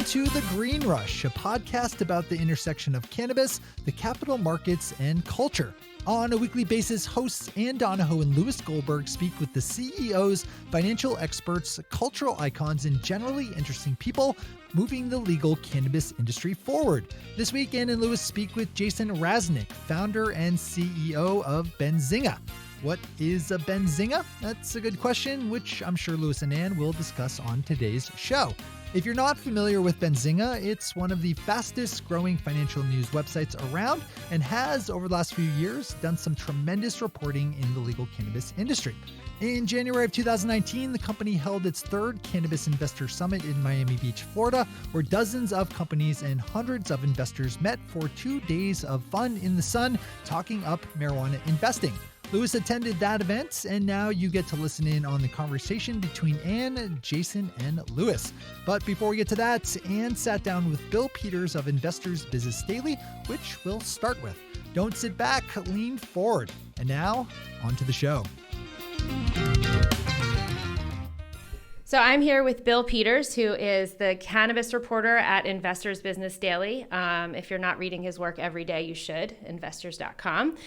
to The Green Rush, a podcast about the intersection of cannabis, the capital markets, and culture. On a weekly basis, hosts Ann Donahoe and Louis Goldberg speak with the CEOs, financial experts, cultural icons, and generally interesting people moving the legal cannabis industry forward. This week, Ann and Louis speak with Jason Raznick, founder and CEO of Benzinga. What is a Benzinga? That's a good question, which I'm sure Louis and Ann will discuss on today's show. If you're not familiar with Benzinga, it's one of the fastest growing financial news websites around and has, over the last few years, done some tremendous reporting in the legal cannabis industry. In January of 2019, the company held its third Cannabis Investor Summit in Miami Beach, Florida, where dozens of companies and hundreds of investors met for 2 days of fun in the sun, talking up marijuana investing. Louis attended that event, and now you get to listen in on the conversation between Ann, Jason, and Louis. But before we get to that, Ann sat down with Bill Peters of Investors Business Daily, which we'll start with. Don't sit back, lean forward. And now, on to the show. So I'm here with Bill Peters, who is the cannabis reporter at Investors Business Daily. If you're not reading his work every day, you should, investors.com.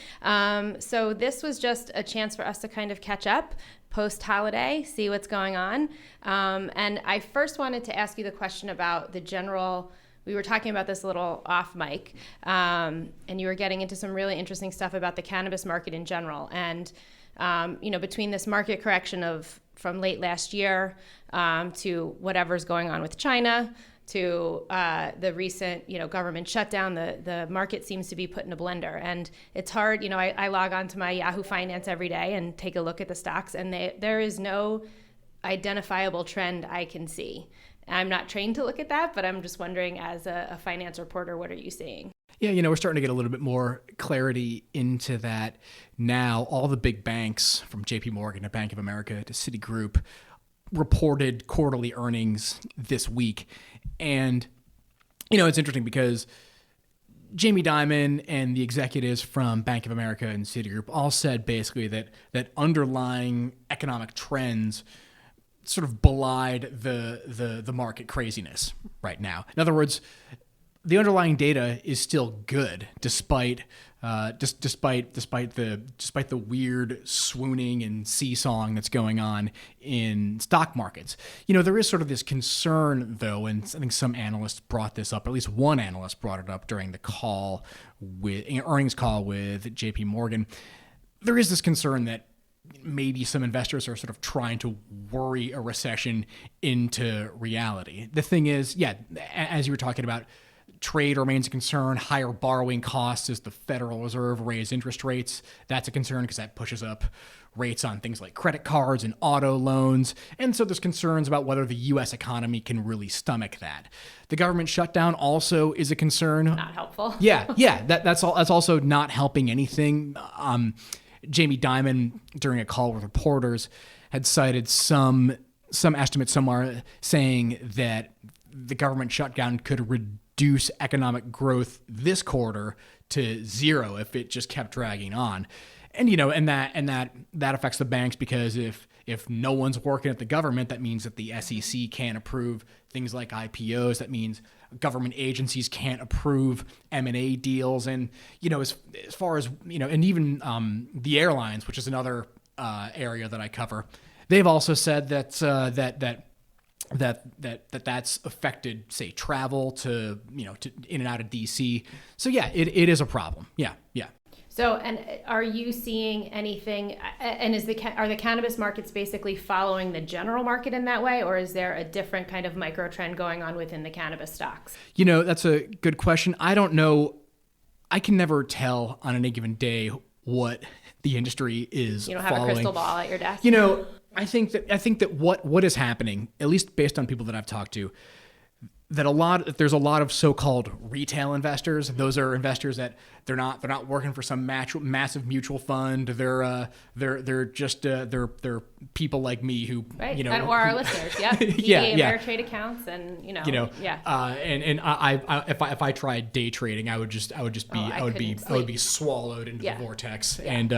So this was just a chance for us to kind of catch up post-holiday, see what's going on. And I first wanted to ask you the question about the general, we were talking about this a little off mic, and you were getting into some really interesting stuff about the cannabis market in general. And between this market correction from late last year to whatever's going on with China, to the recent government shutdown, the market seems to be put in a blender. And it's hard, I log on to my Yahoo Finance every day and take a look at the stocks, and there is no identifiable trend I can see. I'm not trained to look at that, but I'm just wondering, as a finance reporter, what are you seeing? Yeah, we're starting to get a little bit more clarity into that now. All the big banks, from JP Morgan to Bank of America to Citigroup, reported quarterly earnings this week. And, it's interesting because Jamie Dimon and the executives from Bank of America and Citigroup all said basically that underlying economic trends sort of belied the market craziness right now. In other words, the underlying data is still good despite the weird swooning and seesawing that's going on in stock markets. There is sort of this concern, though, and I think some analysts brought this up, at least one analyst brought it up during the earnings call with JP Morgan. There is this concern that maybe some investors are sort of trying to worry a recession into reality. The thing is, as you were talking about, trade remains a concern. Higher borrowing costs as the Federal Reserve raise interest rates. That's a concern because that pushes up rates on things like credit cards and auto loans. And so there's concerns about whether the U.S. economy can really stomach that. The government shutdown also is a concern. Not helpful. That's also not helping anything. Jamie Dimon, during a call with reporters, had cited some estimates somewhere saying that the government shutdown could reduce economic growth this quarter to zero if it just kept dragging on. And that affects the banks because if no one's working at the government, that means that the SEC can't approve things like IPOs. That means government agencies can't approve M&A deals. And as far as and even the airlines, which is another area that I cover, they've also said that's affected, say, travel to in and out of DC. So it is a problem. Yeah. So, and are you seeing anything? And are the cannabis markets basically following the general market in that way, or is there a different kind of micro trend going on within the cannabis stocks? That's a good question. I don't know. I can never tell on any given day what the industry is. You don't have following. A crystal ball at your desk. I think that what is happening, at least based on people that I've talked to, there's a lot of so-called retail investors. Those are investors that they're not working for some massive mutual fund. They're people like me who or our listeners. Ameritrade accounts and and if I tried day trading, I would be swallowed into the vortex. And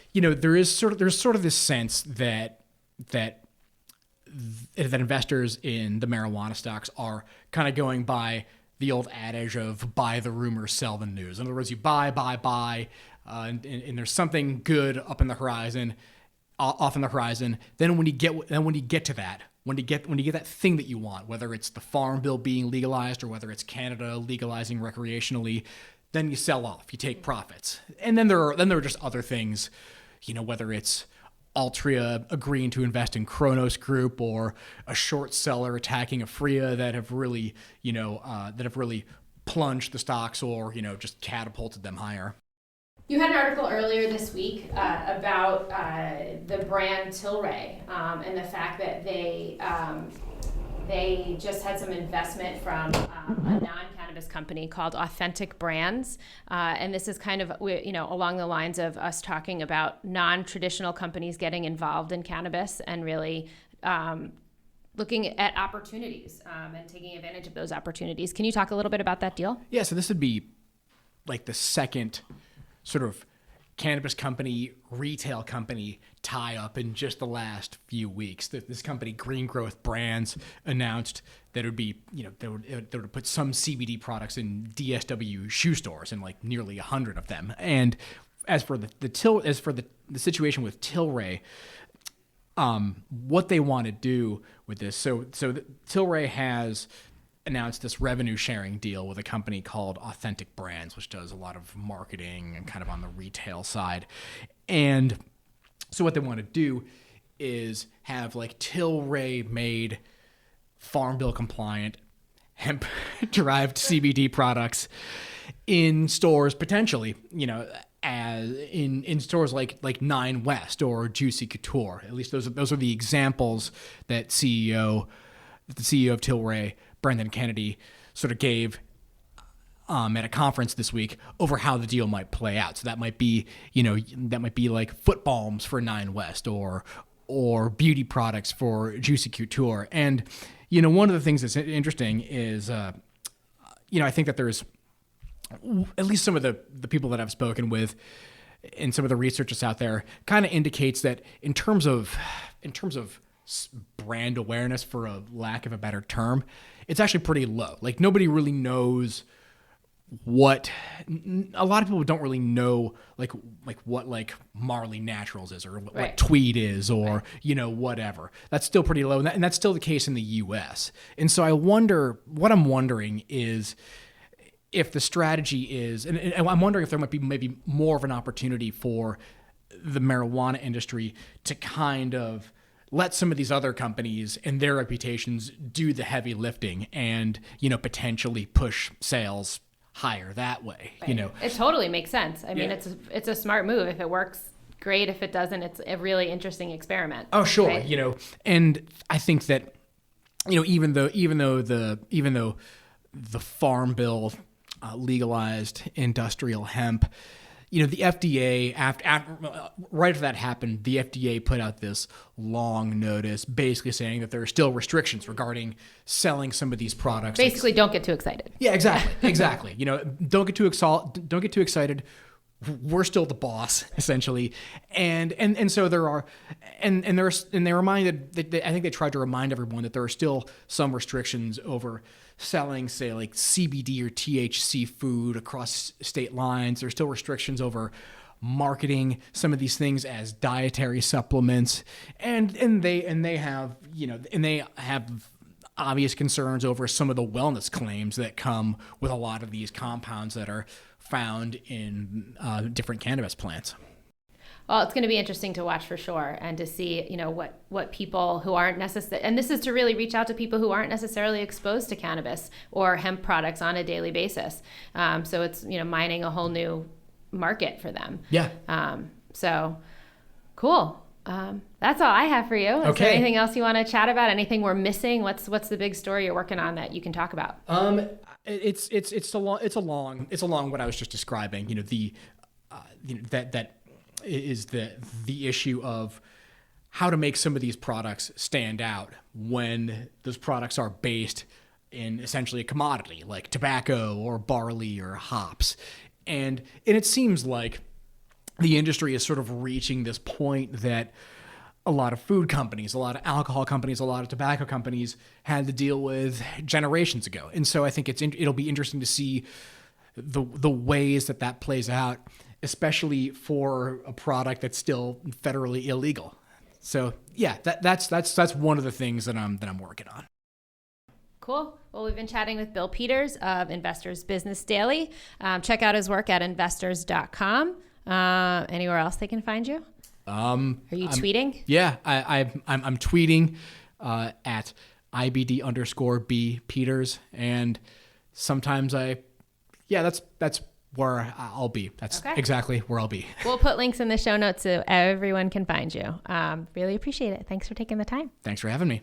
there's sort of this sense that that investors in the marijuana stocks are kind of going by the old adage of buy the rumor, sell the news. In other words, you buy, and there's something good up in the horizon, off in the horizon. Then when you get to that, when you get that thing that you want, whether it's the farm bill being legalized or whether it's Canada legalizing recreationally, then you sell off, you take profits. And then there are just other things, whether it's Altria agreeing to invest in Kronos Group or a short seller attacking Afria that have really plunged the stocks or, just catapulted them higher. You had an article earlier this week about the brand Tilray and the fact that they just had some investment from a non-cannabis company called Authentic Brands, and this is kind of along the lines of us talking about non-traditional companies getting involved in cannabis and really looking at opportunities and taking advantage of those opportunities. Can you talk a little bit about that deal? Yeah, so this would be like the second sort of cannabis company, retail company tie-up in just the last few weeks. This company, Green Growth Brands, announced that it would be, they would put some CBD products in DSW shoe stores, and like nearly 100 of them. And as for the situation with Tilray, what they want to do with this, so Tilray has announced this revenue sharing deal with a company called Authentic Brands, which does a lot of marketing and kind of on the retail side. And so what they want to do is have like Tilray made farm bill compliant hemp derived CBD products in stores, potentially, as in stores like Nine West or Juicy Couture. At least those are the examples that the CEO of Tilray, Brendan Kennedy, sort of gave at a conference this week over how the deal might play out. So that might be, like foot balms for Nine West or beauty products for Juicy Couture. And, one of the things that's interesting is, I think that there's at least some of the people that I've spoken with and some of the research that's out there kind of indicates that in terms of brand awareness, for a lack of a better term, it's actually pretty low. Like nobody really knows a lot of people don't really know like what like Marley Naturals is or what Tweed is or whatever. That's still pretty low, and that's still the case in the US. And so I'm wondering is if the strategy is, and I'm wondering if there might be maybe more of an opportunity for the marijuana industry to kind of let some of these other companies and their reputations do the heavy lifting and, potentially push sales higher that way. Right. It totally makes sense. I mean, it's a smart move. If it works, great. If it doesn't, it's a really interesting experiment. Oh, sure. Right? And I think that, even though the farm bill legalized industrial hemp, the FDA, right after that happened, the FDA put out this long notice basically saying that there are still restrictions regarding selling some of these products. Basically, don't get too excited. Yeah, exactly. Don't get too excited. We're still the boss, essentially. And so there are, and they reminded, I think they tried to remind everyone that there are still some restrictions over selling, say, like CBD or THC food across state lines. There's still restrictions over marketing some of these things as dietary supplements, and they have obvious concerns over some of the wellness claims that come with a lot of these compounds that are found in different cannabis plants. Well, it's going to be interesting to watch for sure, and to see, what people who aren't necessarily, and this is to really reach out to people who aren't necessarily exposed to cannabis or hemp products on a daily basis. So it's, mining a whole new market for them. Yeah. So cool. That's all I have for you. Is there anything else you want to chat about? Anything we're missing? What's the big story you're working on that you can talk about? It's along what I was just describing. That is the issue of how to make some of these products stand out when those products are based in essentially a commodity like tobacco or barley or hops. And it seems like the industry is sort of reaching this point that a lot of food companies, a lot of alcohol companies, a lot of tobacco companies had to deal with generations ago. And so I think it'll be interesting to see the ways that plays out, especially for a product that's still federally illegal. So yeah, that's one of the things that I'm working on. Cool. Well, we've been chatting with Bill Peters of Investors Business Daily. Check out his work at investors.com. Anywhere else they can find you? Are you tweeting? Yeah, I'm tweeting at IBD_B Peters, and sometimes that's where I'll be. That's exactly where I'll be. We'll put links in the show notes so everyone can find you. Really appreciate it. Thanks for taking the time. Thanks for having me.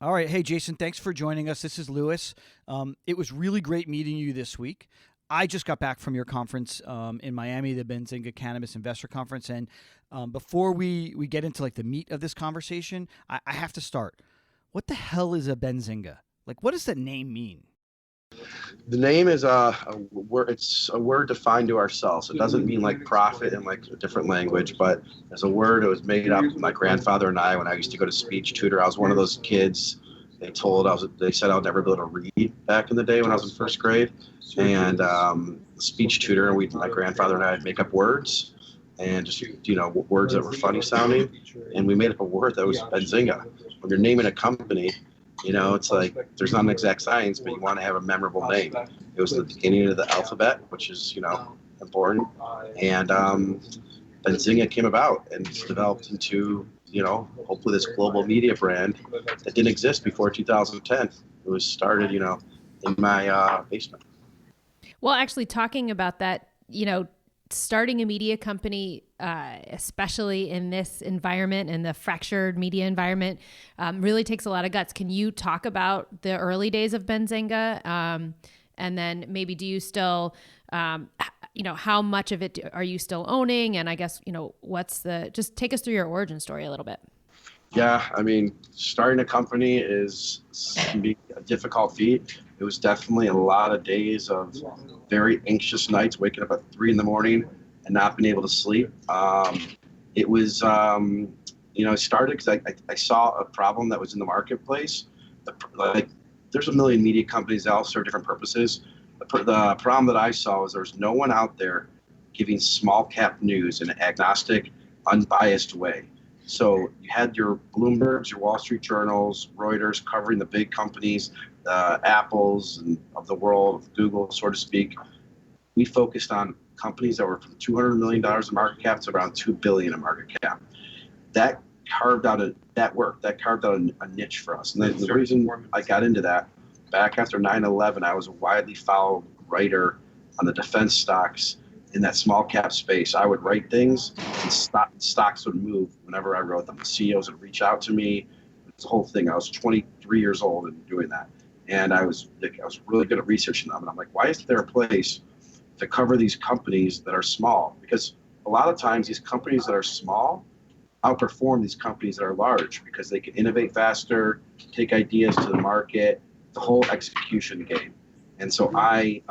All right. Hey, Jason, thanks for joining us. This is Lewis. It was really great meeting you this week. I just got back from your conference in Miami, the Benzinga Cannabis Investor Conference. And before we get into like the meat of this conversation, I have to start. What the hell is a Benzinga? Like, what does that name mean? The name is a word. It's a word defined to ourselves. It doesn't mean like profit in like a different language, but as a word, it was made up. My grandfather and I, when I used to go to speech tutor, I was one of those kids. They said I would never be able to read back in the day when I was in first grade, and speech tutor. And my grandfather and I would make up words, and just words that were funny sounding, and we made up a word that was Benzinga. When you're naming a company, it's like there's not an exact science, but you want to have a memorable name. It was the beginning of the alphabet, which is, important. And Benzinga came about and it's developed into, hopefully this global media brand that didn't exist before 2010. It was started, in my basement. Well, actually talking about that, starting a media company, especially in this environment and the fractured media environment, really takes a lot of guts. Can you talk about the early days of Benzinga? And then maybe do you still, how much of it are you still owning? And I guess, just take us through your origin story a little bit. Yeah, starting a company can be a difficult feat. It was definitely a lot of days of very anxious nights, waking up at 3 a.m. and not being able to sleep. It was, it started because I saw a problem that was in the marketplace. There's a million media companies that all serve different purposes. The problem that I saw was there was no one out there giving small cap news in an agnostic, unbiased way. So you had your Bloombergs, your Wall Street Journals, Reuters covering the big companies, Apples and of the world, Google, so to speak. We focused on companies that were from $200 million in market cap to around $2 billion in market cap. That carved out a niche for us. And the reason I got into that, back after 9/11, I was a widely followed writer on the defense stocks in that small cap space. I would write things and stocks would move whenever I wrote them. The CEOs would reach out to me. It's the whole thing. I was 23 years old and doing that. And I was really good at researching them. And I'm like, why isn't there a place to cover these companies that are small? Because a lot of times these companies that are small outperform these companies that are large because they can innovate faster, take ideas to the market, the whole execution game. And so I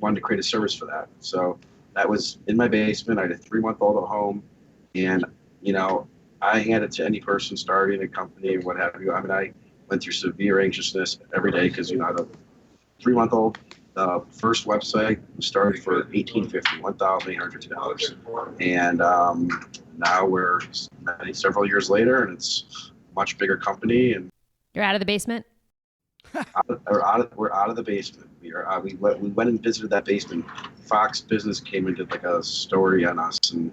wanted to create a service for that. So that was in my basement. I had a 3-month-old at home, and I hand it to any person starting a company and what have you. I went through severe anxiousness every day because I had a 3-month-old. The first website started for $1,850, and now we're several years later, and it's a much bigger company. And you're out of the basement. We're out of the basement. We went and visited that basement. Fox Business came and did like a story on us, and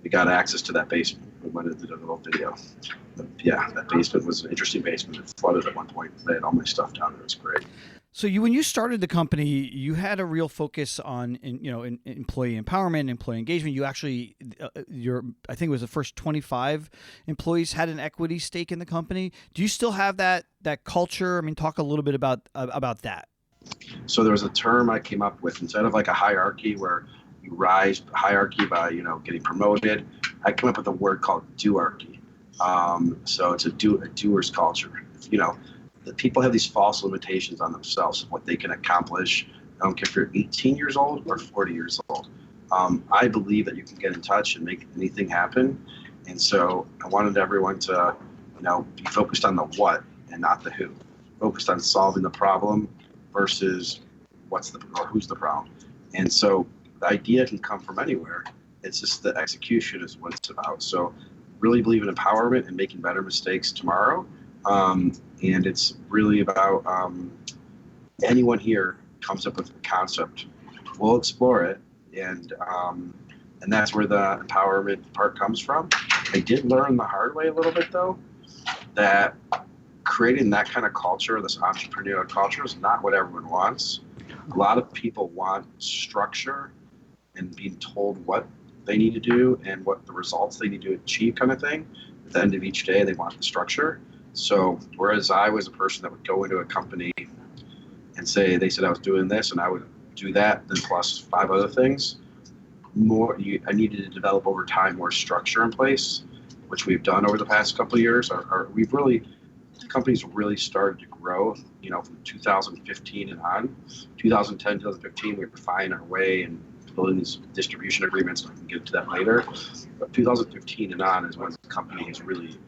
we got access to that basement. We went and did a little video. But yeah, that basement was an interesting basement. It flooded at one point. They had all my stuff down there. It was great. So when you started the company, you had a real focus on employee empowerment, employee engagement. You actually, I think it was the first 25 employees had an equity stake in the company. Do you still have that culture? Talk a little bit about that. So there was a term I came up with. Instead of like a hierarchy where you rise hierarchy by getting promoted, I came up with a word called doarchy. So it's a doer's culture. The people have these false limitations on themselves of what they can accomplish. I don't care if you're 18 years old or 40 years old. I believe that you can get in touch and make anything happen. And so I wanted everyone to, be focused on the what and not the who. Focused on solving the problem versus who's the problem. And so the idea can come from anywhere. It's just the execution is what it's about. So really believe in empowerment and making better mistakes tomorrow. And it's really about anyone here comes up with a concept, we'll explore it, and that's where the empowerment part comes from. I did learn the hard way a little bit though, that creating that kind of culture, this entrepreneurial culture, is not what everyone wants. A lot of people want structure and being told what they need to do and what the results they need to achieve kind of thing. At the end of each day, they want the structure. So whereas I was a person that would go into a company and say, they said I was doing this and I would do that, then plus 5 other things, I needed to develop over time more structure in place, which we've done over the past couple of years. The company's really started to grow, from 2015 and on. 2010, 2015, we were finding our way and building these distribution agreements. I can get into that later. But 2015 and on is when the company has really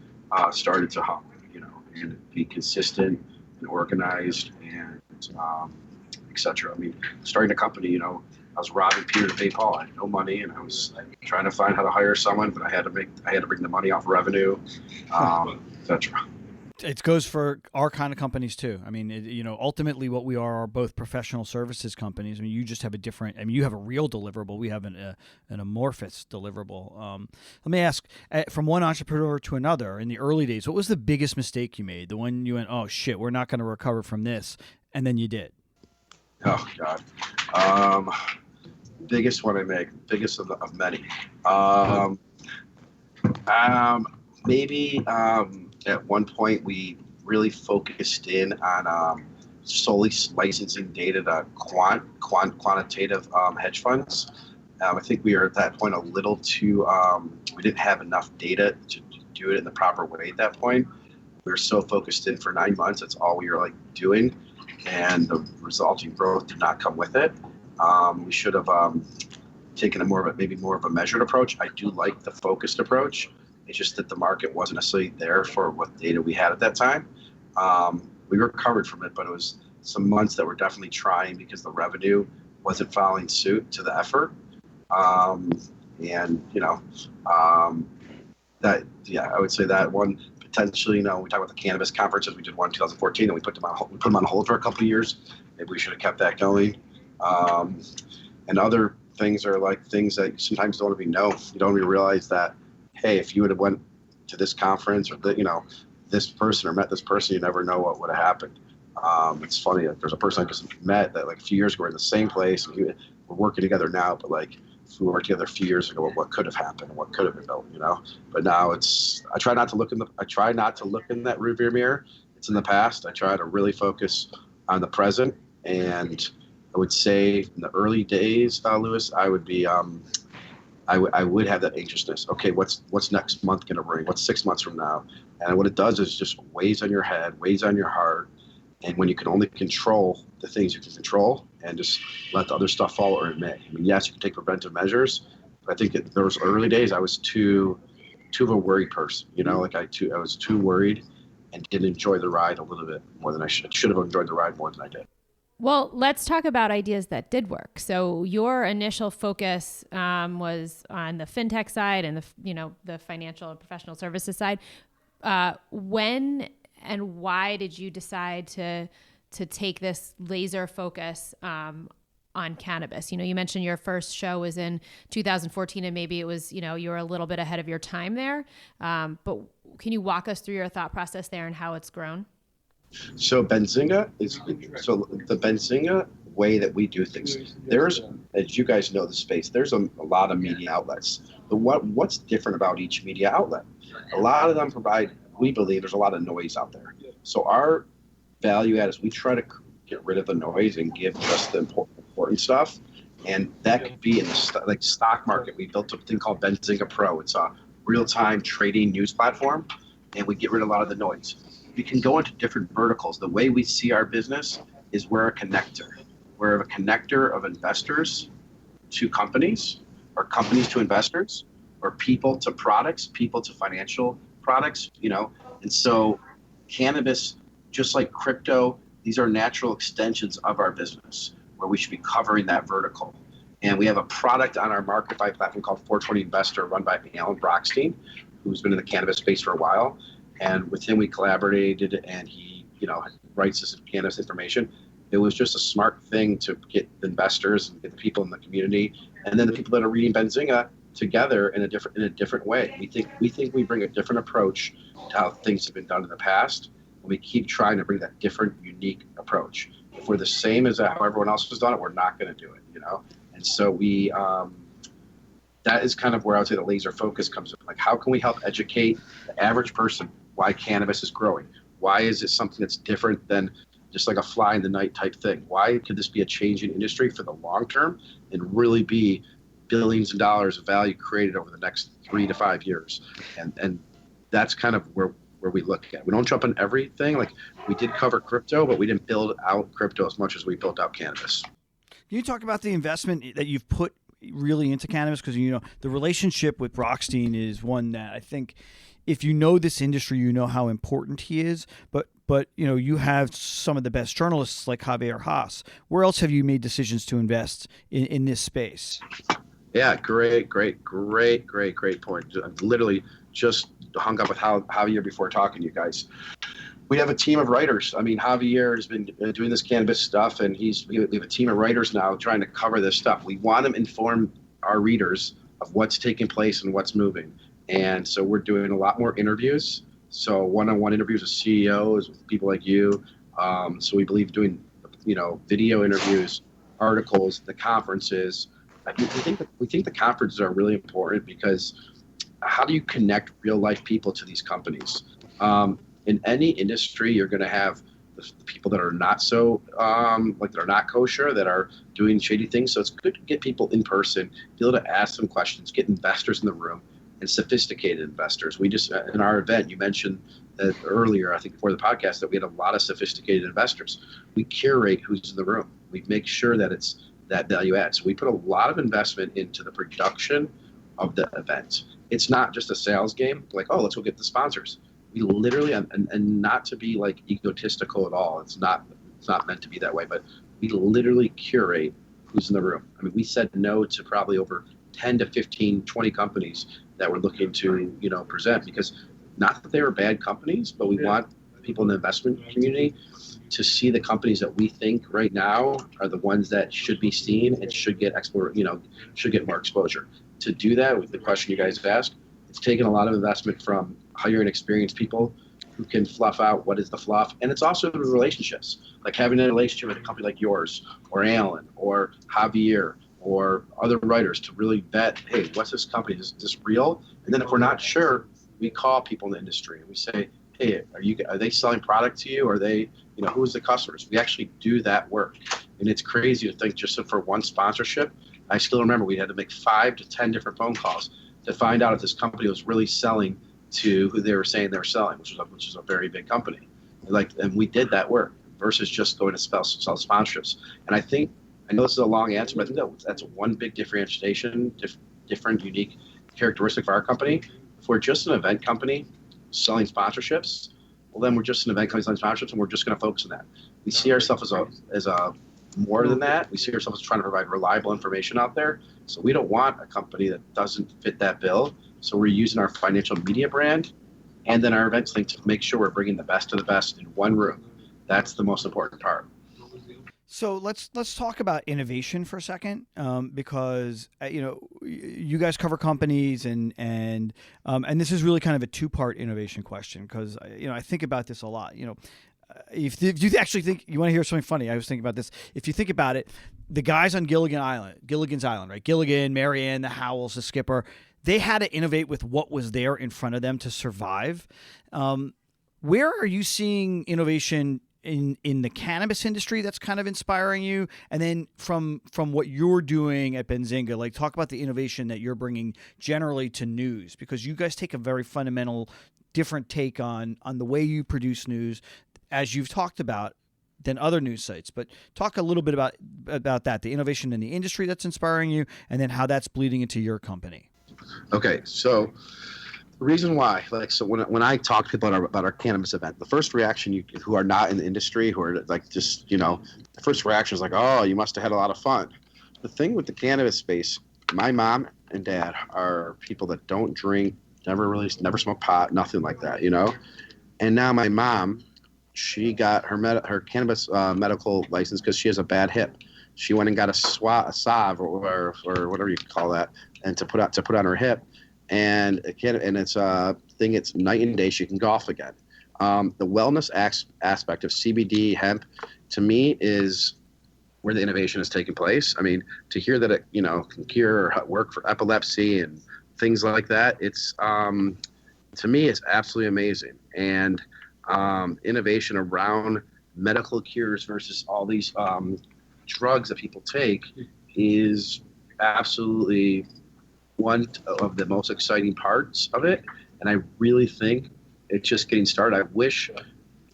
started to hum, and be consistent and organized and et cetera. I mean, starting a company, I was robbing Peter to pay Paul. I had no money, and I was trying to find how to hire someone, but I had to bring the money off revenue, et cetera. It goes for our kind of companies too. I mean, ultimately what we are both professional services companies. I mean, you just have you have a real deliverable. We have an amorphous deliverable. Let me ask, from one entrepreneur to another, in the early days, what was the biggest mistake you made? The one you went, oh shit, we're not going to recover from this, and then you did. Oh God. Biggest one I make, biggest of many. Maybe at one point we really focused in on solely licensing data to quantitative hedge funds. I think we were at that point a little too, we didn't have enough data to do it in the proper way at that point. We were so focused in for 9 months, that's all we were doing, and the resulting growth did not come with it. We should have taken maybe more of a measured approach. I do like the focused approach. It's just that the market wasn't necessarily there for what data we had at that time. We recovered from it, but it was some months that were definitely trying because the revenue wasn't following suit to the effort. I would say that one potentially. We talk about the cannabis conferences. We did one in 2014, and we put them on hold for a couple of years. Maybe we should have kept that going. And other things are things that sometimes don't even know. You don't even realize that, hey, if you would have went to this conference or this person or met this person, you never know what would have happened. It's funny that there's a person I just met that a few years ago we're in the same place. And we're working together now, but if we worked together a few years ago, what could have happened, what could have been built, But now I try not to look in that rearview mirror. It's in the past. I try to really focus on the present. And I would say in the early days, Lewis, I would be I would have that anxiousness. Okay, what's next month going to bring? What's 6 months from now? And what it does is just weighs on your head, weighs on your heart. And when you can only control the things you can control and just let the other stuff fall where it may. I mean, yes, you can take preventive measures, but I think in those early days, I was too of a worried person. I was too worried and didn't enjoy the ride a little bit more than I should. Should have enjoyed the ride more than I did. Well, let's talk about ideas that did work. So your initial focus was on the fintech side and the financial and professional services side. When and why did you decide to take this laser focus on cannabis? You mentioned your first show was in 2014, and maybe it was you were a little bit ahead of your time there. But can you walk us through your thought process there and how it's grown? So the Benzinga way that we do things, there's, as you guys know the space, there's a lot of media outlets. But what's different about each media outlet? A lot of them we believe there's a lot of noise out there. So our value add is we try to get rid of the noise and give just the important stuff. And that could be in the stock market. We built a thing called Benzinga Pro. It's a real-time trading news platform, and we get rid of a lot of the noise. We can go into different verticals. The way we see our business is we're a connector. We're a connector of investors to companies, or companies to investors, or people to products, people to financial products, and so cannabis, just like crypto, these are natural extensions of our business where we should be covering that vertical. And we have a product on our MarketFi platform called 420 Investor, run by Alan Brockstein, who's been in the cannabis space for a while. And with him, we collaborated, and he, writes this cannabis information. It was just a smart thing to get investors and get the people in the community, and then the people that are reading Benzinga together in a different way. We think we bring a different approach to how things have been done in the past, and we keep trying to bring that different, unique approach. If we're the same as how everyone else has done it, we're not going to do it, And so we, that is kind of where I would say the laser focus comes in. Like, how can we help educate the average person why cannabis is growing? Why is it something that's different than just like a fly in the night type thing? Why could this be a changing industry for the long term and really be billions of dollars of value created over the next 3 to 5 years? And that's kind of where we look at. We don't jump on everything. Like, we did cover crypto, but we didn't build out crypto as much as we built out cannabis. Can you talk about the investment that you've put really into cannabis? Because, the relationship with Brockstein is one that I think, if you know this industry, you know how important he is. But you have some of the best journalists like Javier Haas. Where else have you made decisions to invest in this space? Yeah, great point. I literally just hung up with Javier before talking to you guys. We have a team of writers. I mean, Javier has been doing this cannabis stuff, and we have a team of writers now trying to cover this stuff. We want to inform our readers of what's taking place and what's moving. And so we're doing a lot more interviews. So one-on-one interviews with CEOs, with people like you. So we believe doing, video interviews, articles, the conferences. We think the conferences are really important because how do you connect real life people to these companies? In any industry, you're going to have the people that are not so, that are not kosher, that are doing shady things. So it's good to get people in person, be able to ask them questions, get investors in the room, and sophisticated investors. We just, in our event, you mentioned that earlier, I think before the podcast, that we had a lot of sophisticated investors. We curate who's in the room. We make sure that it's that value add. So we put a lot of investment into the production of the event. It's not just a sales game, like, oh, let's go get the sponsors. We literally, and not to be like egotistical at all, it's not meant to be that way, but we literally curate who's in the room. I mean, we said no to probably over 10 to 15, 20 companies that we're looking to, present, because not that they were bad companies, but we want people in the investment community to see the companies that we think right now are the ones that should be seen and should get should get more exposure. To do that, with the question you guys asked, it's taken a lot of investment from hiring experienced people who can fluff out what is the fluff. And it's also the relationships, like having a relationship with a company like yours or Alan or Javier or other writers to really vet, hey, what's this company? Is this real? And then if we're not sure, we call people in the industry and we say, hey, are they selling product to you? Are they, who's the customers? We actually do that work. And it's crazy to think just for one sponsorship, I still remember we had to make 5 to 10 different phone calls to find out if this company was really selling to who they were saying they were selling, which is a very big company. And we did that work versus just going to sell sponsorships. And I know this is a long answer, but I think that's one big differentiation, different, unique characteristic for our company. If we're just an event company selling sponsorships, well, then we're just an event company selling sponsorships, and we're just going to focus on that. We see ourselves as a more than that. We see ourselves as trying to provide reliable information out there. So we don't want a company that doesn't fit that bill. So we're using our financial media brand and then our events link to make sure we're bringing the best of the best in one room. That's the most important part. So let's talk about innovation for a second, because you guys cover companies and this is really kind of a two-part innovation question, because I think about this a lot. If you actually think you want to hear something funny, I was thinking about this. If you think about it, the guys on Gilligan's Island, right? Gilligan, Marianne, the Howells, the skipper, they had to innovate with what was there in front of them to survive. Where are you seeing innovation in the cannabis industry that's kind of inspiring you? And then from what you're doing at Benzinga, like, talk about the innovation that you're bringing generally to news, because you guys take a very fundamental different take on the way you produce news. As you've talked about, than other news sites. But talk a little bit about that, the innovation in the industry that's inspiring you, and then how that's bleeding into your company. Okay, so the reason why, when I talk to people about our cannabis event, the first reaction, who are not in the industry, who are like just, the first reaction is like, oh, you must have had a lot of fun. The thing with the cannabis space, my mom and dad are people that don't drink, never smoke pot, nothing like that, And now my mom, she got her cannabis medical license because she has a bad hip. She went and got a salve or whatever you call that, and to put on her hip, and it's a thing. It's night and day. She can golf again. The wellness aspect of CBD hemp, to me, is where the innovation is taking place. I mean, to hear that it can cure or work for epilepsy and things like that, it's to me, it's absolutely amazing. And innovation around medical cures versus all these drugs that people take is absolutely one of the most exciting parts of it. And I really think it's just getting started. I wish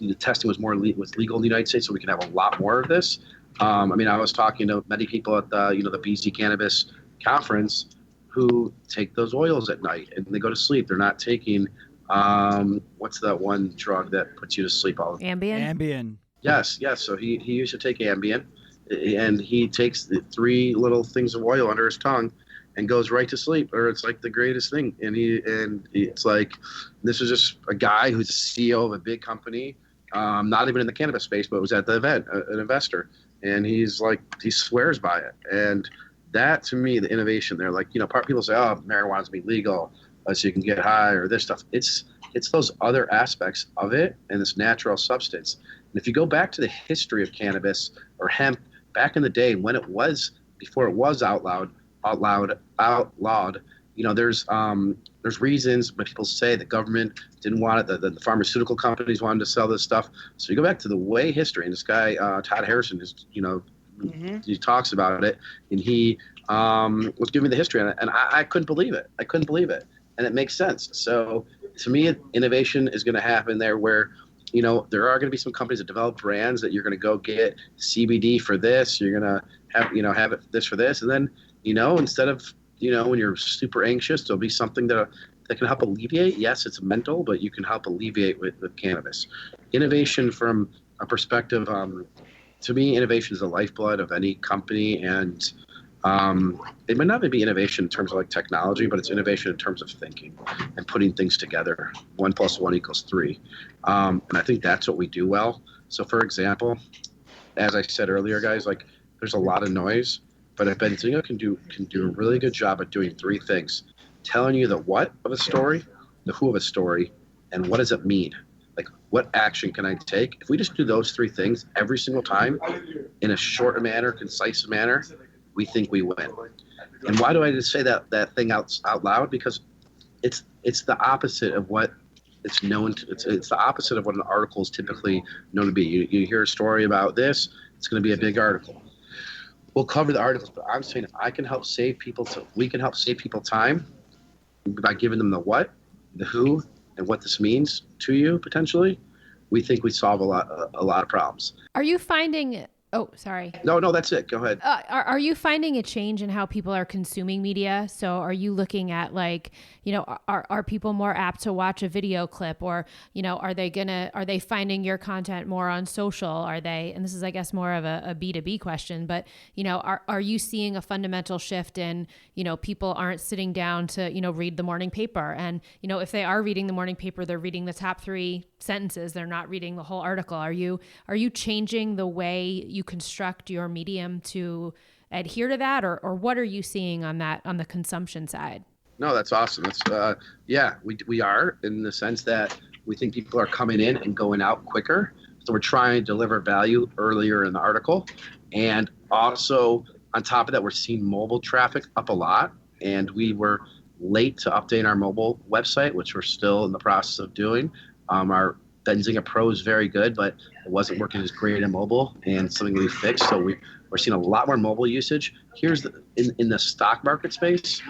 the testing was was legal in the United States so we can have a lot more of this. I was talking to many people at the Benzinga Cannabis Conference who take those oils at night and they go to sleep. They're not taking what's that one drug that puts you to sleep all the time? Ambien. Yes. So he used to take Ambien, and he takes the 3 little things of oil under his tongue and goes right to sleep, or it's like the greatest thing. And it's like, this is just a guy who's a CEO of a big company, not even in the cannabis space, but was at the event, an investor. And he swears by it. And that, to me, the innovation there, people say, oh, marijuana's be legal, so you can get high or this stuff. It's those other aspects of it and this natural substance. And if you go back to the history of cannabis or hemp back in the day when before it was outlawed, there's reasons, but people say the government didn't want it, the pharmaceutical companies wanted to sell this stuff. So you go back to the way history, and this guy, Todd Harrison, is, he talks about it, and he was giving me the history on it, and I couldn't believe it. And it makes sense. So to me, innovation is going to happen there where, there are going to be some companies that develop brands that you're going to go get CBD for this, you're going to have it this for this. And then, instead of, when you're super anxious, there'll be something that can help alleviate. Yes, it's mental, but you can help alleviate with cannabis. Innovation from a perspective, to me, innovation is the lifeblood of any company. And it might not be innovation in terms of technology, but it's innovation in terms of thinking and putting things together. 1 + 1 = 3. And I think that's what we do well. So for example, as I said earlier, guys, there's a lot of noise, but if Benzinga can do a really good job at doing 3 things: telling you the what of a story, the who of a story, and what does it mean? What action can I take? If we just do those 3 things every single time in a short manner, concise manner, we think we win. And why do I just say that thing out loud? Because it's the opposite of what it's known to. It's the opposite of what an article is typically known to be. You hear a story about this, it's going to be a big article. We'll cover the articles, but I'm saying if we can help save people time by giving them the what, the who, and what this means to you potentially. We think we solve a lot of problems. Are you finding? Oh, sorry. No, that's it. Go ahead. Are you finding a change in how people are consuming media? So are you looking at are people more apt to watch a video clip, or, are they finding your content more on social? Are they, and this is, I guess, more of a B2B question, but, are you seeing a fundamental shift in, people aren't sitting down to, read the morning paper? And, if they are reading the morning paper, they're reading the top 3 sentences. They're not reading the whole article. Are you changing the way you construct your medium to adhere to that, or what are you seeing on the consumption side? No, that's awesome. It's we are, in the sense that we think people are coming in and going out quicker. So we're trying to deliver value earlier in the article. And also on top of that, we're seeing mobile traffic up a lot. And we were late to update our mobile website, which we're still in the process of doing. Our Benzinga Pro is very good, but it wasn't working as great in mobile, and something we fixed. So we're seeing a lot more mobile usage. Here's in the stock market space,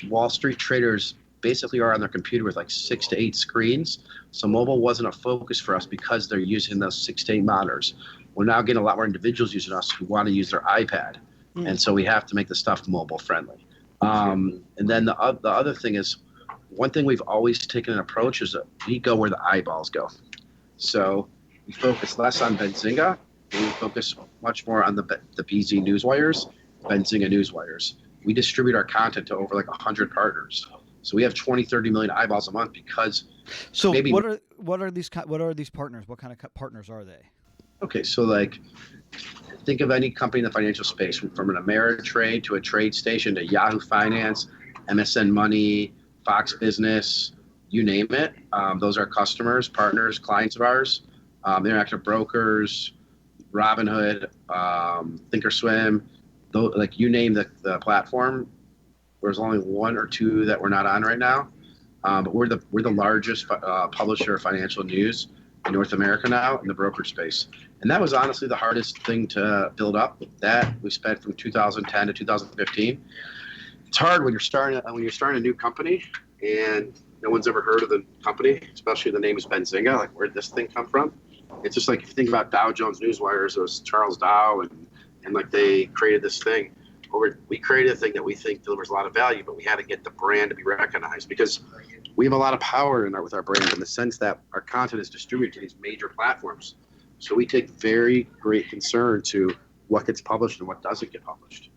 Wall Street traders basically are on their computer with 6 to 8 screens. So mobile wasn't a focus for us because they're using those 6 to 8 monitors. we're now getting a lot more individuals using us who want to use their iPad. And so we have to make the stuff mobile friendly. And then the other thing is, one thing we've always taken an approach is that we go where the eyeballs go. So we focus less on Benzinga, and we focus much more on the BZ Newswires, Benzinga Newswires. We distribute our content to over like 100 partners. So we have 20, 30 million eyeballs a month because. So maybe what are these partners? What kind of partners are they? Okay, so like, think of any company in the financial space, from an Ameritrade to a Trade Station to Yahoo Finance, MSN Money, Fox Business, you name it. Those are customers, partners, clients of ours. Interactive Brokers, Robinhood, Thinkorswim, like you name the platform. There's only one or two that we're not on right now, but we're the largest publisher of financial news in North America now in the brokerage space. And that was honestly the hardest thing to build up. That we spent from 2010 to 2015. It's hard when you're starting a new company and no one's ever heard of the company, especially the name is Benzinga. Like, where'd this thing come from? It's just like, if you think about Dow Jones Newswires, it was Charles Dow, and like they created this thing. We created a thing that we think delivers a lot of value, but we had to get the brand to be recognized, because we have a lot of power with our brand, in the sense that our content is distributed to these major platforms. So we take very great concern to what gets published and what doesn't get published,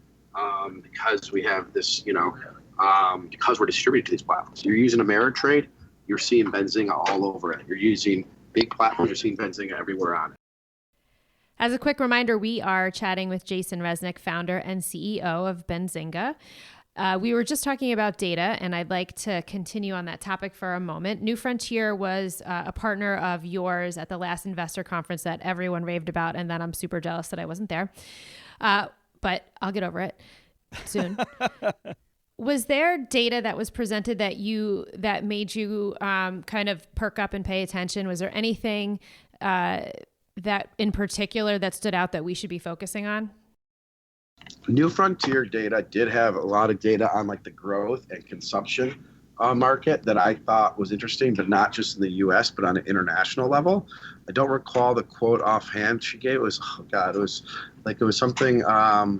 because we have this, because we're distributed to these platforms. You're using Ameritrade, you're seeing Benzinga all over it. You're using big platforms, you're seeing Benzinga everywhere on it. As a quick reminder, we are chatting with Jason Raznick, founder and CEO of Benzinga. We were just talking about data, and I'd like to continue on that topic for a moment. New Frontier was a partner of yours at the last investor conference that everyone raved about, and that I'm super jealous that I wasn't there. But I'll get over it soon. Was there data that was presented that made you kind of perk up and pay attention? Was there anything that in particular that stood out that we should be focusing on? New Frontier data did have a lot of data on like the growth and consumption market that I thought was interesting, but not just in the US, but on an international level. I don't recall the quote offhand she gave. It was something, I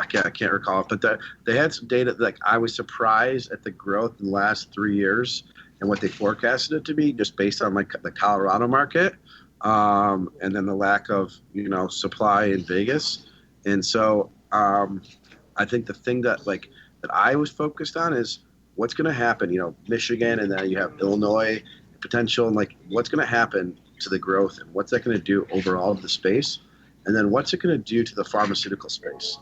can't recall it, but they had some data. Like, I was surprised at the growth in the last 3 years and what they forecasted it to be, just based on like the Colorado market, and then the lack of supply in Vegas. And so I think the thing that I was focused on is what's going to happen. Michigan, and then you have Illinois potential, and like what's going to happen to the growth, and what's that going to do overall to the space, and then what's it going to do to the pharmaceutical space.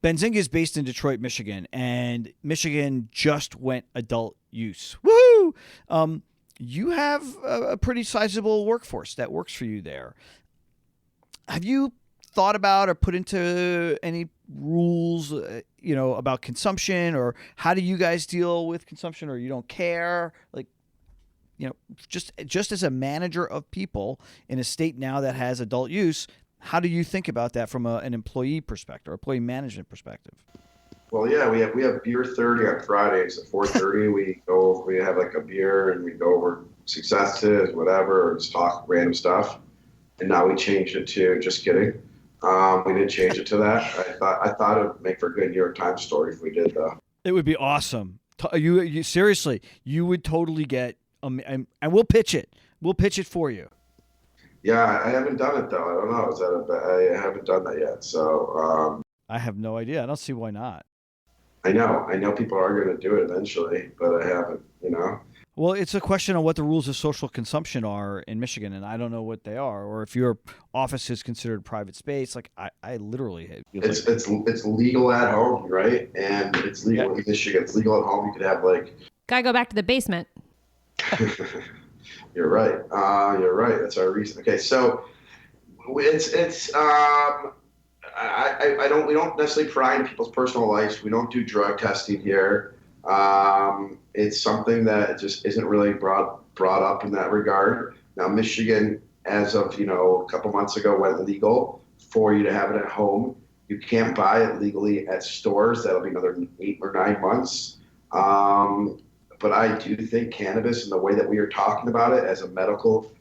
Benzinga is based in Detroit, Michigan, and Michigan just went adult use. Woo! You have a pretty sizable workforce that works for you there. Have you thought about or put into any rules, about consumption, or how do you guys deal with consumption, or you don't care? Like, just as a manager of people in a state now that has adult use, how do you think about that from an employee perspective, or employee management perspective? Well, yeah, we have beer 30 on Fridays at 4:30. We have like a beer and we go over successes, whatever, or just talk random stuff. And now we changed it to just kidding. We didn't change it to that. I thought it would make for a good New York Times story if we did, though. It would be awesome. You seriously, you would totally get. And we'll pitch it. We'll pitch it for you. Yeah, I haven't done it though. I don't know. I haven't done that yet. So I have no idea. I don't see why not. I know people are going to do it eventually, but I haven't. Well, it's a question of what the rules of social consumption are in Michigan, and I don't know what they are, or if your office is considered private space. Like I literally, it's legal at home, right? And it's legal in Michigan. It's legal at home. You could have gotta go back to the basement. You're right. That's our reason. Okay, so it's we don't necessarily pry into people's personal lives. We don't do drug testing here. It's something that just isn't really brought up in that regard. Now, Michigan, as of a couple months ago, went legal for you to have it at home. You can't buy it legally at stores. That'll be another 8 or 9 months. But I do think cannabis, and the way that we are talking about it as a medical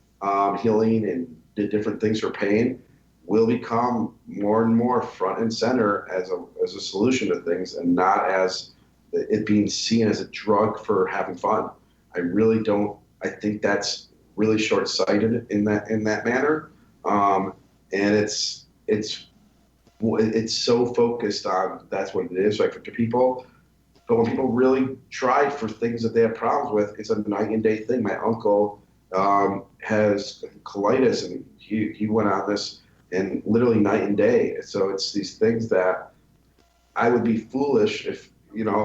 healing and the different things for pain will become more and more front and center as a solution to things, and not as it being seen as a drug for having fun. I think that's really short-sighted in that manner. And it's so focused on that's what it is, like, for people. But when people really try for things that they have problems with, it's a night and day thing. My uncle has colitis, and he went on this, and literally night and day. So it's these things that I would be foolish if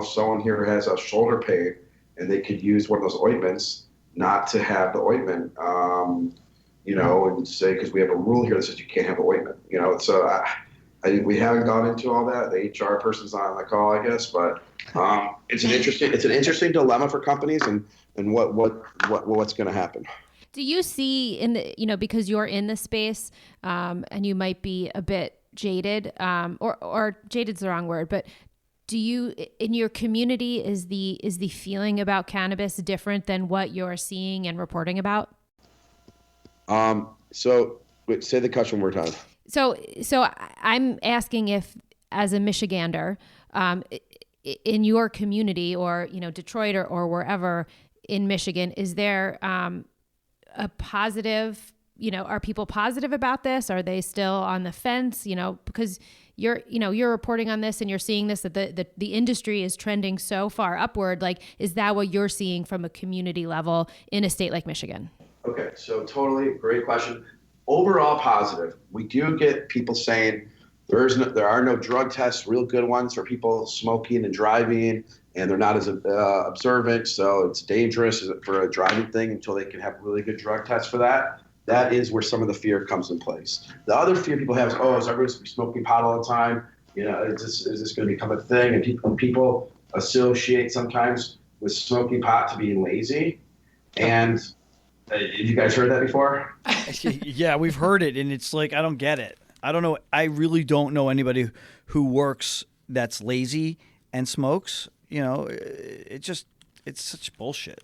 someone here has a shoulder pain and they could use one of those ointments, not to have the ointment, and say, because we have a rule here that says you can't have an ointment. So we haven't gone into all that. The HR person's not on the call, I guess, but it's an interesting dilemma for companies, and what's going to happen. Do you see because you're in the space, and you might be a bit jaded, or jaded's the wrong word, but do you, in your community, is the feeling about cannabis different than what you're seeing and reporting about? So say the question one more time. So I'm asking if, as a Michigander, in your community, or Detroit or wherever in Michigan, is there a positive? Are people positive about this? Are they still on the fence? Because you're reporting on this and you're seeing this, that the industry is trending so far upward. Like, is that what you're seeing from a community level in a state like Michigan? Okay, so totally great question. Overall positive. We do get people saying there are no drug tests, real good ones for people smoking and driving, and they're not as observant, so it's dangerous for a driving thing until they can have really good drug tests for that. That is where some of the fear comes in place. The other fear people have is, is everybody going to be smoking pot all the time? Is this going to become a thing? And people associate sometimes with smoking pot to being lazy. And have you guys heard that before? Yeah, we've heard it, and it's like, I don't get it. I don't know. I really don't know anybody who works that's lazy and smokes. It's such bullshit.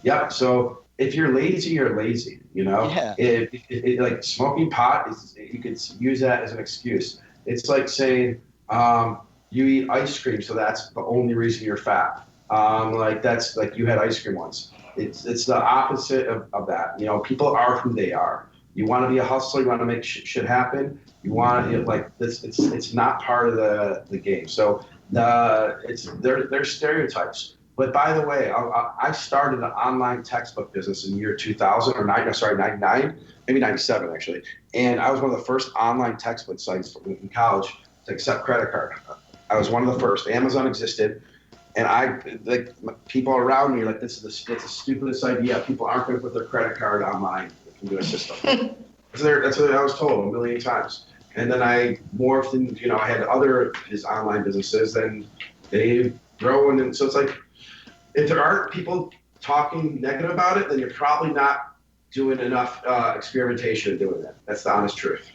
Yeah. So if you're lazy, you're lazy. Yeah. If like smoking pot you could use that as an excuse. It's like saying you eat ice cream, so that's the only reason you're fat. That's like you had ice cream once. It's the opposite of that. People are who they are. You want to be a hustler. You want to make shit happen. You want like this. It's not part of the game. So they're stereotypes. But by the way, I started an online textbook business in year 2000 or 99, maybe 97 actually. And I was one of the first online textbook sites in college to accept credit card. I was one of the first. Amazon existed. And people around me are like, it's the stupidest idea. People aren't going to put their credit card online into a system. That's what I was told a million times. And then I morphed and, I had his online businesses, and they grow. And so it's like, if there aren't people talking negative about it, then you're probably not doing enough experimentation doing that. That's the honest truth.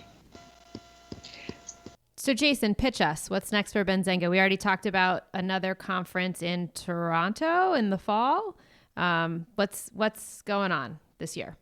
So Jason, pitch us. What's next for Benzinga? We already talked about another conference in Toronto in the fall. What's going on this year?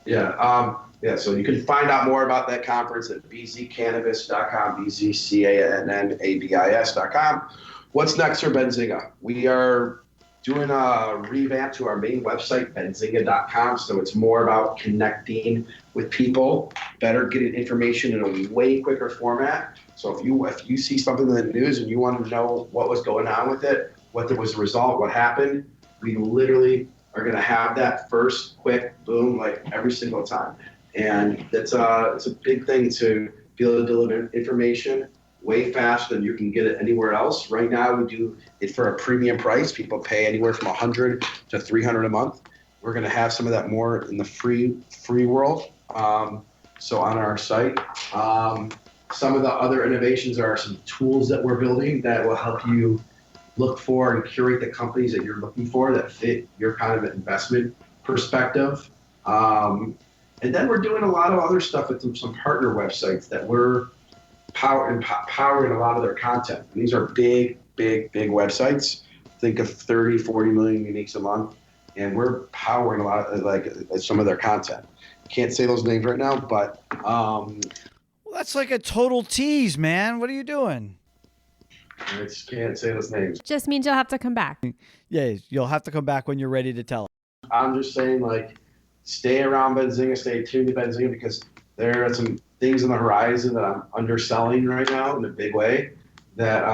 Yeah. So you can find out more about that conference at bzcannabis.com, bzcannabis.com. What's next for Benzinga? We are doing a revamp to our main website, benzinga.com. So it's more about connecting with people, better getting information in a way quicker format. So if you see something in the news and you want to know what was going on with it, what was the result, what happened, we literally are going to have that first quick boom, like every single time. And it's a big thing to be able to deliver information way faster than you can get it anywhere else. Right now, we do it for a premium price. People pay anywhere from $100 to $300 a month. We're going to have some of that more in the free world. So on our site, some of the other innovations are some tools that we're building that will help you look for and curate the companies that you're looking for that fit your kind of investment perspective. And then we're doing a lot of other stuff with some partner websites that we're powering a lot of their content. And these are big websites. Think of 30, 40 million uniques a month. And we're powering a lot of some of their content. Can't say those names right now, but Well, that's like a total tease, man. What are you doing? I just can't say those names. Just means you'll have to come back. Yeah, you'll have to come back when you're ready to tell. I'm just saying, like, stay around Benzinga, stay tuned to Benzinga, because there are some things on the horizon that I'm underselling right now in a big way that,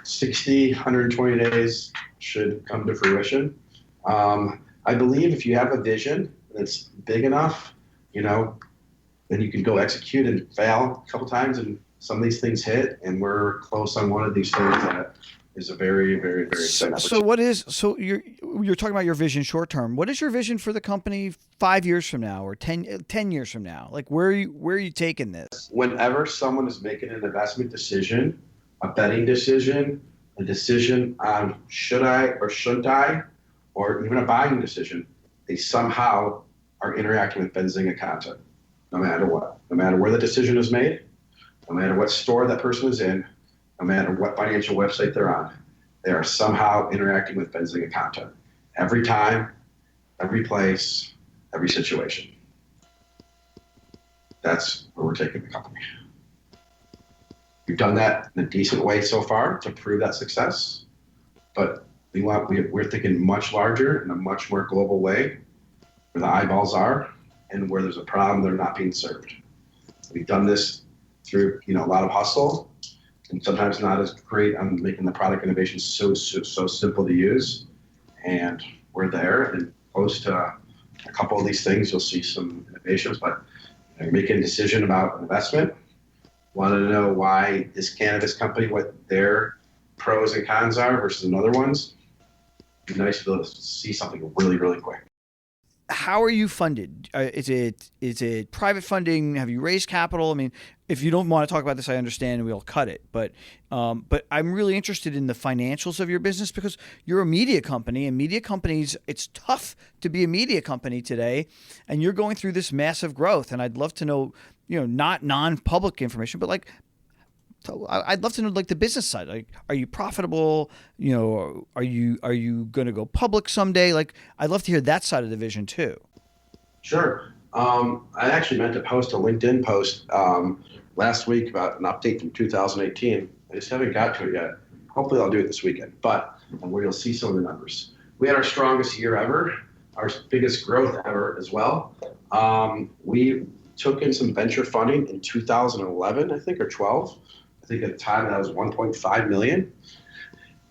60, 120 days should come to fruition. I believe if you have a vision that's big enough, then you can go execute and fail a couple times, and some of these things hit, and we're close on one of these things that is a very, very, very exciting opportunity. So you're talking about your vision short term. What is your vision for the company 5 years from now or 10 years from now? Like, where are you taking this? Whenever someone is making an investment decision, a betting decision, a decision on should I or shouldn't I, or even a buying decision, they somehow are interacting with Benzinga content, no matter what. No matter where the decision is made, no matter what store that person is in, no matter what financial website they're on, they are somehow interacting with Benzinga content. Every time, every place, every situation. That's where we're taking the company. We've done that in a decent way so far to prove that success, but we're thinking much larger in a much more global way, where the eyeballs are and where there's a problem, they're not being served. We've done this through a lot of hustle, and sometimes not as great on making the product innovation so simple to use. And we're there, and post a couple of these things, you'll see some innovations. But you're making a decision about investment, want to know why this cannabis company, what their pros and cons are versus another ones. It'd be nice to be able to see something really, really quick. How are you funded? Is it private funding? Have you raised capital? I mean, if you don't want to talk about this, I understand, and we'll cut it. But I'm really interested in the financials of your business, because you're a media company, and media companies, it's tough to be a media company today, and you're going through this massive growth. And I'd love to know, not non-public information, but I'd love to know the business side. Like, are you profitable? Are you going to go public someday? Like, I'd love to hear that side of the vision too. Sure. I actually meant to post a LinkedIn post last week about an update from 2018. I just haven't got to it yet. Hopefully I'll do it this weekend, where you'll see some of the numbers. We had our strongest year ever, our biggest growth ever as well. We took in some venture funding in 2011, I think, or 12. I think at the time that was 1.5 million.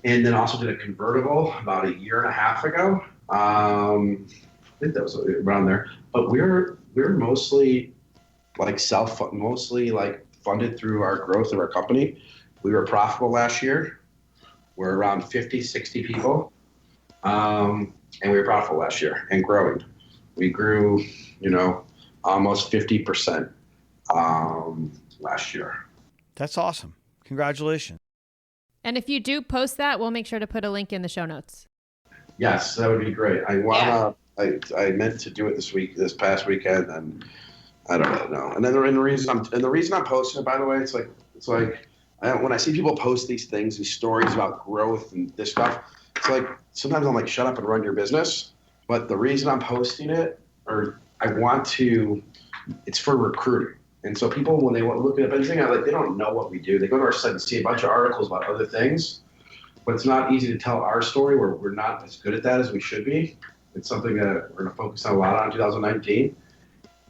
And then also did a convertible about a year and a half ago. I think that was around there. But we're mostly funded through our growth of our company. We were profitable last year. We're around 50, 60 people. And we were profitable last year and growing. We grew, almost 50% last year. That's awesome. Congratulations. And if you do post that, we'll make sure to put a link in the show notes. Yes, that would be great. I meant to do it this past weekend, and I don't really know. And then the reason I'm posting it, by the way, it's like when I see people post these things, these stories about growth and this stuff, it's like sometimes I'm like, shut up and run your business. But the reason I'm posting it, it's for recruiting. And so people, when they want to look at Benzinga, they don't know what we do. They go to our site and see a bunch of articles about other things, but it's not easy to tell our story, where we're not as good at that as we should be. It's something that we're going to focus on a lot on in 2019,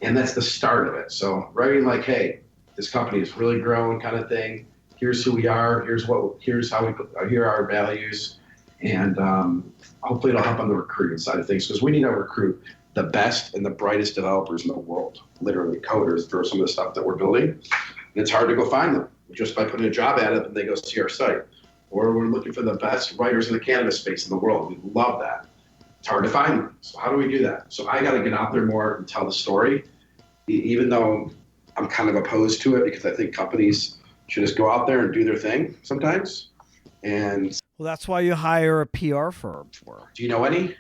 and that's the start of it. So writing hey, this company is really growing, kind of thing. Here's who we are. Here are our values, and hopefully it'll help on the recruiting side of things, because we need to recruit the best and the brightest developers in the world, literally coders, for some of the stuff that we're building. And it's hard to go find them just by putting a job ad up and they go see our site. Or we're looking for the best writers in the cannabis space in the world. We love that. It's hard to find them. So how do we do that? So I got to get out there more and tell the story, even though I'm kind of opposed to it, because I think companies should just go out there and do their thing sometimes. And well, that's why you hire a PR firm for. Do you know any?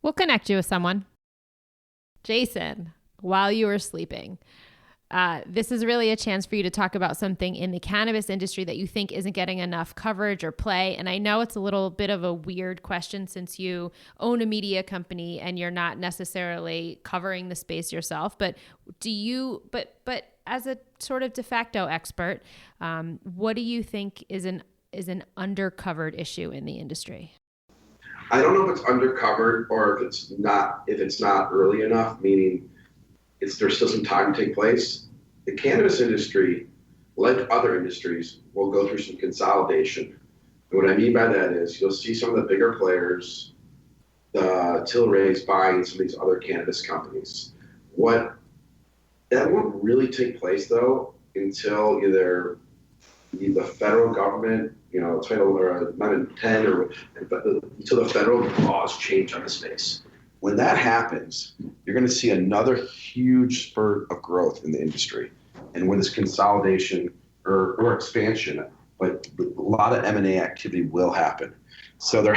We'll connect you with someone. Jason, while you were sleeping, this is really a chance for you to talk about something in the cannabis industry that you think isn't getting enough coverage or play. And I know it's a little bit of a weird question since you own a media company and you're not necessarily covering the space yourself, but but as a sort of de facto expert, what do you think is an undercovered issue in the industry? I don't know if it's undercovered or if it's not early enough, meaning there's still some time to take place. The cannabis industry, like other industries, will go through some consolidation. And what I mean by that is you'll see some of the bigger players, the Tilray's buying some of these other cannabis companies. That won't really take place though until either the federal government, Title Amendment 10, until the federal laws change on the space. When that happens, you're going to see another huge spurt of growth in the industry. And when this consolidation or expansion, but a lot of M&A activity will happen. So there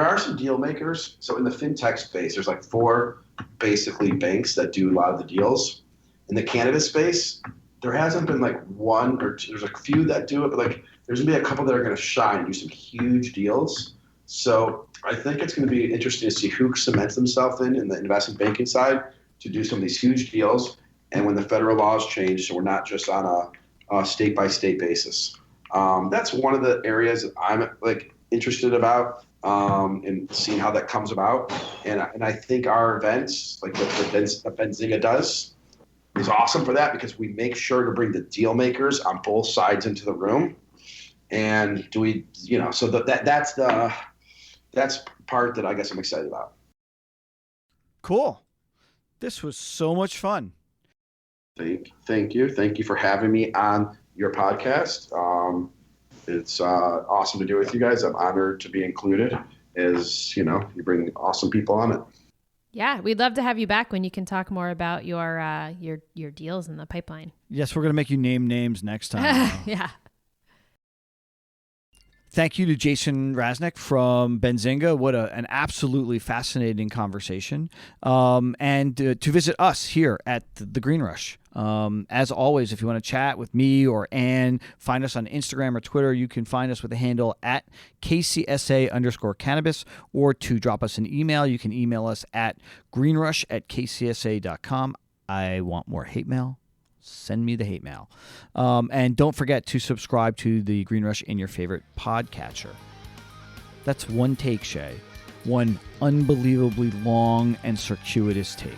are some deal makers. So in the fintech space, there's like 4 basically banks that do a lot of the deals. In the cannabis space, there hasn't been like one or two, there's a few that do it, but like there's gonna be a couple that are going to shine, do some huge deals. So I think it's going to be interesting to see who cements themselves in the investment banking side to do some of these huge deals. And when the federal laws change, so we're not just on a state by state basis. That's one of the areas that I'm like interested about and seeing how that comes about. And I think our events, like what Benzinga does, is awesome for that because we make sure to bring the deal makers on both sides into the room. And so that's part that I guess I'm excited about. Cool. This was so much fun. Thank you. Thank you for having me on your podcast. It's awesome to do it with you guys. I'm honored to be included as, you bring awesome people on it. Yeah, we'd love to have you back when you can talk more about your deals in the pipeline. Yes, we're going to make you name names next time. Yeah. Thank you to Jason Raznick from Benzinga. What an absolutely fascinating conversation. And to visit us here at the Green Rush. As always, if you want to chat with me or Ann, find us on Instagram or Twitter. You can find us with the handle at KCSA_cannabis, or to drop us an email, you can email us at greenrush@kcsa.com. I want more hate mail. Send me the hate mail. And don't forget to subscribe to the Green Rush in your favorite podcatcher. That's one take, Shay. One unbelievably long and circuitous take.